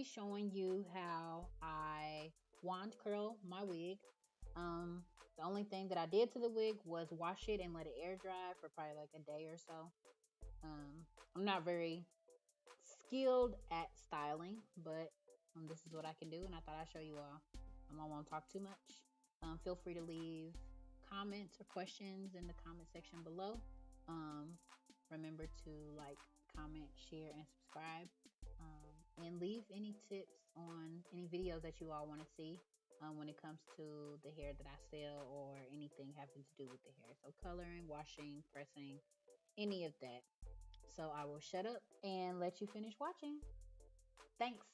be showing you how I wand curl my wig. The only thing that I did to the wig was wash it and let it air dry for probably like a day or so. I'm not very skilled at styling, but this is what I can do, and I thought I'd show you all. I won't talk too much. Feel free to leave comments or questions in the comment section below. Remember to like, comment, share, and subscribe. And leave any tips on any videos that you all want to see when it comes to the hair that I sell or anything having to do with the hair. So coloring, washing, pressing, any of that. So I will shut up and let you finish watching. Thanks.